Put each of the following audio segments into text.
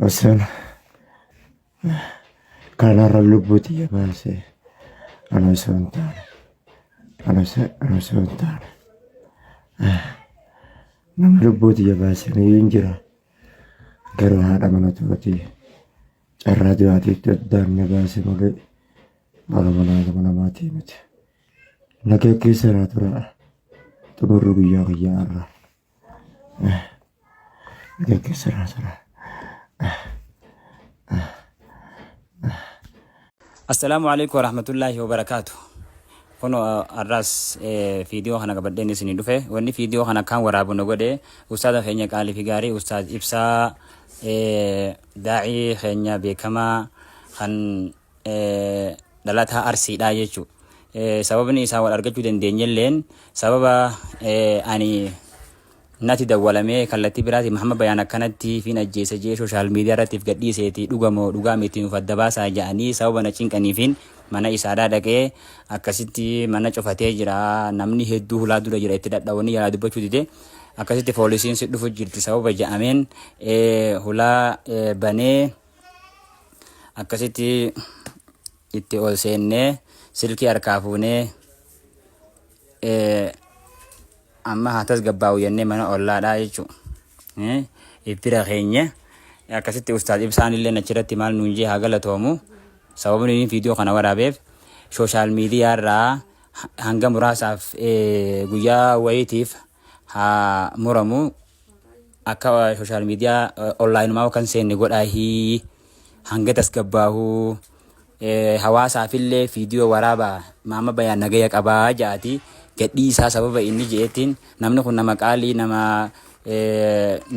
Osoo kanarra lubbuuti baase ana osoo hin taane ana osoo hin taane nama lubbuuti baase ni hin jira garuu haadha mana to'atii carraa du'aatiitti addaan na baase malee mana namaatii miti. Nagaa keessa irraa tura xumurri guyyaa guyyaa irraa nagaa keessa irraa tura. Assalamu alaikum warahmatullahi wabarakatuh. Kono arras video kana gabadeen isin dhufe wanni video kana kan waraabu nagode ustaada keenya qaali figaari ustaad ibsaa daa'i keenya beekama kan dhalata arsiidha jechu sababni isaa wal argachuu dandeenyelleen sababa ani nati dawwalame kallatti biraati Muhammad Bayaan akkanatti fi najjeessa jee social media irratti gadhiiseeti dhugamoo dhugaa miti nuuf adda baasaa jedhanii sababa na cinqaniifin mana isaadhaa dhaqee akkasitti mana cufatee jira namni hedduu hulaa dura jira itti dadhawanii yaalaa dubbachuu dide akkasitti poolisiin si dhufu jirti sababa jedhameen hulaa banee akkasitti itti ol seennee silkii harkaa fuunee amma hatas gabbaawu yennee mana ollaadhaa jechuudha. Ittira keenya akkasitti ustaad ibsaan illee achirratti maal nuun jee haa galatoomu sababni inni viidiyoo kana waraabeef social media irraa hanga muraasaaf guyyaa wayiitiif haa muramu akka social media online maa kan seenne godhaahi hanga tasgabbaahu hawaasaaf illee viidiyoo waraabaa Muhammad Bayaan nagaya qabaa jaati. Gadhii isaa sababa inni jeetiin namni kun nama qaalii nama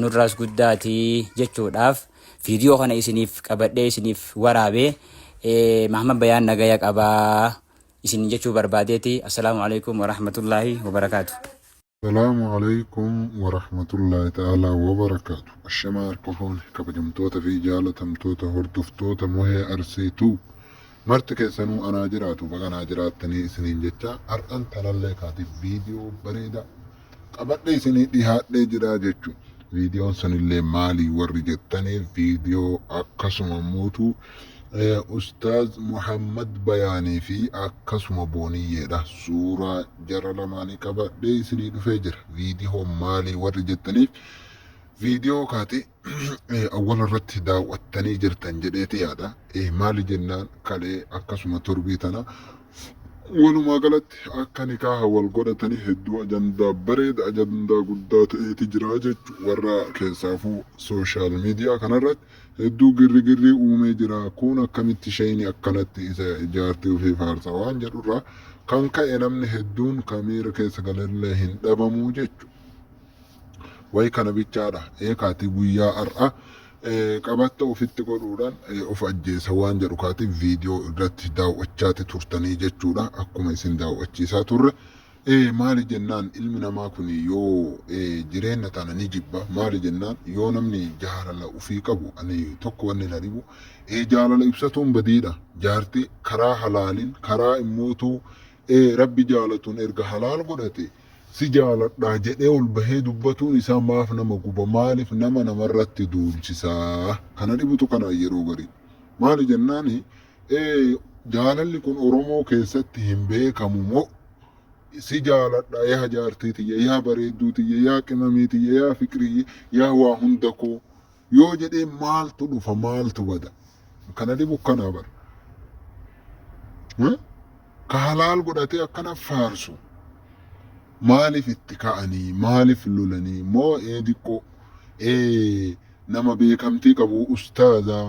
nurraas guddaati jechuudhaaf viidiyoo kana isiniif qabadhee isiniif waraabee Muhammad Bayaan nagaya qabaa isin jechuu barbaadeeti. Assalaamu alaikum warahmatullahi wabarakatuh. Assalaamu alaikum warahmatullahi ta'ala wabarakatuh. Ashamaa harkofoon kabajamtoota fi jaalatamtoota hordoftoota mohee arsiituu marti keessanuu anaa jiraatu baganaa jiraattanii isiniin jecha har'an talallee kaatiif viidiyoo bareeda qabadhee isinii dhihaadhee jira jechuun viidiyoon sanillee maalii warri jettaniif viidiyoo akkasuma mootu Ustaaz Muhammad Bayaanii fi akkasuma booniyyeedha suuraa jara lamaanii qabadhee isinii dhufee jira viidiyoo maalii warri jettaniif viidiyoo kaati awwal irratti daawwattanii jirtan jedheeti yaada maali jennaan kalee akkasuma turbii tana walumaa galatti akka nikaaha wal godhatanii hedduu ajandaa bareeda ajandaa guddaa ta'eeti jira jechu warra keessaafuu social media kanarratti hedduu girri uumee jira kun akkamitti shayni akkanatti isa ijaartii ofii faarsa waan jedhurraa kan ka'e namni hedduun kamiira keessa galallee hin dhabamuu jechu way kana bichaadha kaati guyyaa har'a qabatta ofitti godhuudhaan of ajjeesa waan jedhu kaati viidiyoo irratti daawwachaati turtanii jechuudha akkuma isin daawwachiisaa turre maali jennaan ilmi namaa kun yoo jireenya tana ni jibba maali jennaan yoo namni jaalala ofii qabu ani tokko wanni na dhibu jaalala ibsatuun badiidha jaartii karaa halaaliin karaa immootu rabbi jaalatuun erga halaal godhate si jaaladhaa jedhee ol bahee dubbatuun isaa maaf nama guba maaliif nama namarratti duulchisaa kana dhibutu kana yeroo garii maali jennaani jaalalli kun Oromoo keessatti hin beekamu moo si jaaladhaa yaa jaartii tiyya yaa bareedduu tiyya yaa qimamii tiyya yaa fikrii yaa waa hunda koo yoo jedhee maaltu dhufa maaltu bada kana dhibu kana bar ka halaal godhatee akkana faarsu maalif itti ka'anii maalif lolanii moo diqqoo nama beekamtii qabu ustaaza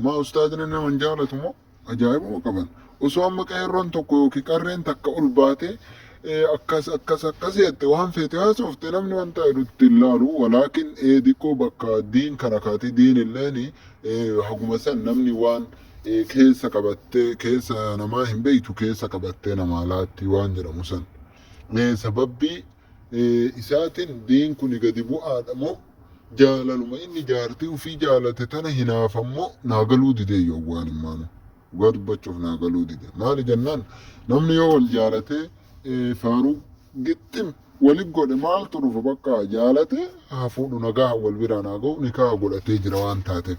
ma ustaazni nama hin jaalatu moo ajaa'ibuma qaban osoo amma qeerroon tokko yookiin qarreen takka ol baate akkas jette waan feete haasofte namni wanta itti ilaalu walaakin diqqoo bakka diin kana kaati diin illeen haguma san namni waan keessa qabattee keessa namaa hin beeytu keessa qabattee namaa laatti waan jedhamu san sababbi isaatiin diin kun gadi bu'aadha moo jaalaluma inni jaartii ofii jaalate tana hinaafammoo naagaluu dide yoo waan immaanu dhugaa dubbachuuf naagaluu dide maali jennaan namni yoo wal jaalate faaruu gixxim ولقوا مال طرف بقى جالته هفودو نجاه والبران أجو نكاه أقول أتجرا وان تاتف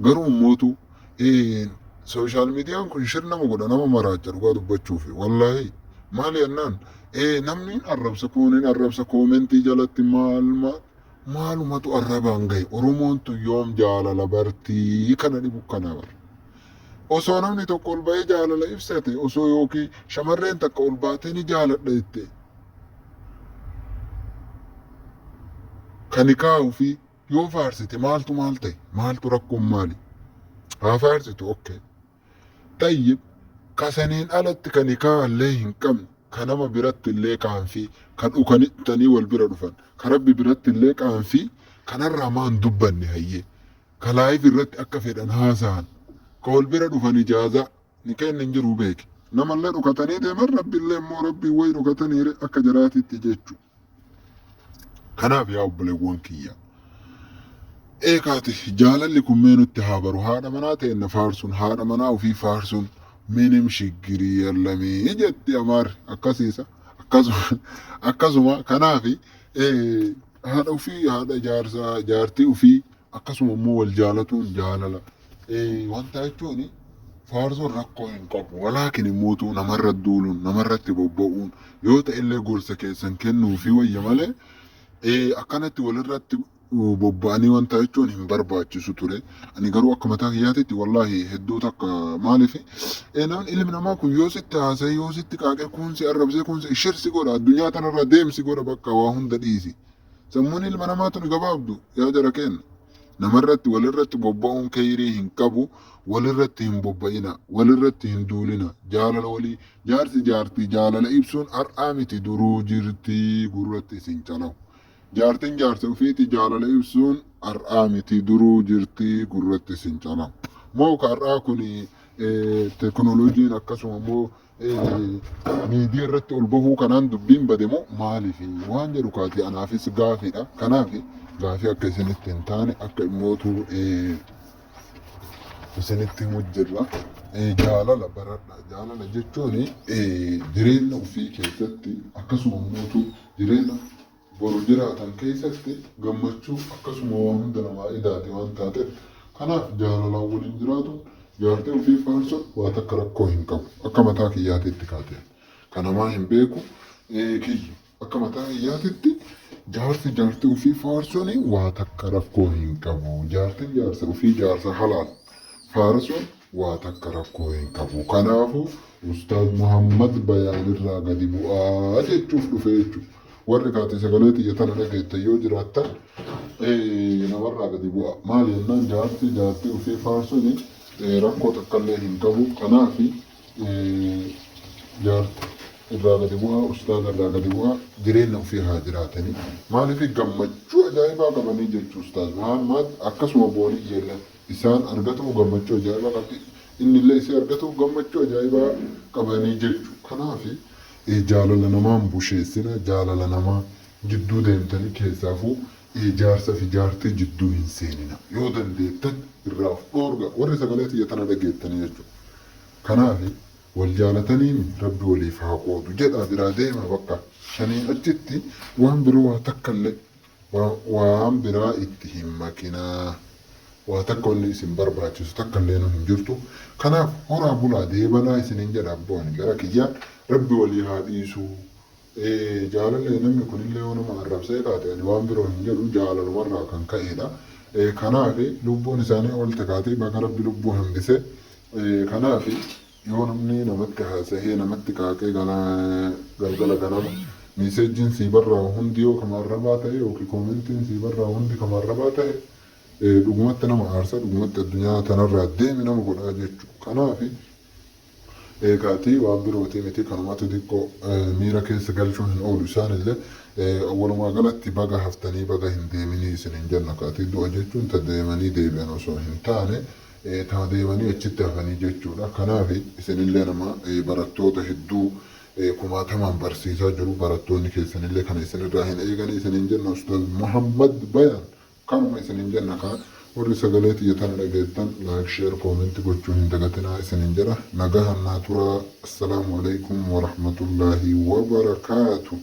قروا موتو إيه سوشيال ميديا كن شرنا مقول أنا ما مراجع قادو بتشوفي والله مالي أنان إيه نمنين أرب سكونين أرب سكومنتي جلت مال ما تو أربان جاي أرومون تو يوم جالا لبرتي كنا نبوكنا بر osoo namni tokko ol ba'ee jaalala ibsate osoo yookiin shamarreen takka ol baatee ni jaaladha jettee kan kaa'uu fi yoo faarsite maaltu maal ta'e maaltu rakkoon maali haa faarsitu okkee tayyib kasaniin alatti kan kaa'allee hin qabne kan nama biratti illee kaan fi kan dhukanittanii wal bira dhufan kan rabbi biratti illee kaan fi kanarraa maan dubbanne hayyee kalaayif irratti akka fedhan haasa'an ka wal bira dhufan ijaazaa ni kennin jiru beeki namallee dhukatanii deeman rabbiillee immoo rabbii wayi dhukatanii akka jaraatitti jechu kanaaf yaa obboleewwan kiyya eekaati jaalalli kun mee nutti haa baru haadha manaa ta'e faarsuun haadha manaa ofii faarsuun minim shiggirii yallamii jetti amaar akkasiisa akkasuma kanaaf haadha ofii haadha jaartii ofii akkasuma immoo wal jaalatuun jaalala wanta jechuun faarsuun rakkoo hin qabu walaakin immoo namarra duuluun namarratti bobba'uun yoo ta'e illee gorsa keessan kennuu fi wayya malee akkanatti walirratti bobba'anii wanta jechuun hin barbaachisu ture. Ani garuu akka mataa kiyyaatitti wallaahi hedduu takka maaliif namni ilmi namaa kun yoo sitti haasa'e yoo sitti qaaqee kuunsi arrabsee kuunsi shirsi godha addunyaa tanarra deemsi godha bakka waa hunda dhiisi. Sammuun ilma namaa tun gabaabdu yaa jara kenna. Namarratti walirratti bobba'uun kayrii hin qabu walirratti hin bobba'ina walirratti hin duulina jaalala walii jaarsi jaartii jaalala ibsuun har'aa miti duruu jirtii gurratti isin calawu. Jaartiin jaarsa ofiiti jaalala ibsuun har'aa miti duruu jirtii gurratti isin calawu. Moo har'aa kun teknooloojiin akkasuma immoo miidiyaa irratti ol bahuu kanaan dubbiin bade moo maaliif waan jedhu kaati anaafis gaafiidha. Kanaaf gaafii akka isinitti hin taane akka immootu isinitti himu jirra. Jaalala baradha. Jaalala jechuun jireenya ofii keessatti akkasuma immootu jireenya boru jiraatan keessatti gammachuu akkasuma waan hunda namaa idaate waan taateef kanaaf jaalalaan waliin jiraatu jaartii ofii faarsuun waan akka rakkoo hin qabu akka mataa kiyyaatitti kaatee kanamaa hin beeku kiyyu akka mataa kiyyaatitti jaartii ofii faarsuun waan akka rakkoo hin qabu jaartiin jaarsa ofii jaarsa halaal faarsuun waan akka rakkoo hin qabu kanaafu Ustaaz Muhammad Bayaanirraa gadi bu'aa jechuuf dhufe jechuudha. Warri kaatee sagalee xiyyatana dhageette yoo jiraattan namarraa gadi bu'a. Maali jennaan jaartii ofii faarsuun rakkoo takkaallee hin qabu. Kanaaf jaartii irraa gadi bu'a, ustaaza irraa gadi bu'a, jireenya ofii haa jiraatanii. Maaliif gammachuu ajaa'ibaa qabanii jechuu ustaaz Muhammad akkasuma boolii jeellan isaan argatu gammachuu ajaa'ibaa qabdi. Inni illee isii argatu gammachuu ajaa'ibaa qabanii jechuu. Kanaaf jaalala namaan busheessina jaalala namaa jidduu deemtanii keessaafuu jaarsa fi jaartii jidduu hin seenina yoo dandeettan irraa of dhoorga warri sagalee xiyyatana dhageettanii jechuudha. Kanaaf wal jaalatanii rabbi waliif haa qoodu jedhaa biraa deema bakka shanii achitti waan biroo waa takkallee waan biraa itti hin makinaa. Waa takka wanni isin barbaachisu takkallee nu hin jirtu. Kanaaf horaa bulaa deebanaa isiniin jedha abboon gara kiyyaan rabbi walii haa dhiisu. Jaalallee namni kunillee yoo nama arrabsee kaate ani waan biroo hin jedhu jaalalumarraa kan ka'edha. Kanaaf lubbuun isaanii ol takaatee bakka rabbi lubbuu hambise. Kanaaf yoo namni namatti haasa'ee namatti qaaqee galgala ganama miiseejiin sii barraa hundi yoo kamarrabaa ta'e yookiin koomentiin sii barraa hundi kamarrabaa ta'e dhugumatti nama aarsa dhugumatti addunyaa tanarraa deemi nama godhaa jechuudha. Kanaaf kaatii waan birootii miti kanumatti xiqqoo miira keessa galchuu hin oolu isaanillee walumaa galatti baga haftanii baga hin deeminii isin hin jenna kaatii du'a jechuun ta deemanii deebi'an osoo hin taane ta deemanii achitti hafanii jechuudha. Kanaaf isinillee nama barattoota hedduu kumaatamaan barsiisaa jiru barattoonni keessanillee kana isinirraa hin eeganii isin hin jenna Ustaaz Muhammad Bayaan kanuma isin hin jenna kaan warri sagalee xiyyatana dhageettan laayik sheer koomentii gochuu hin dagatinaa isin hin jedha nagahan naa turaa. Assalaamu alaikum warahmatullaahi wabarakaatuh.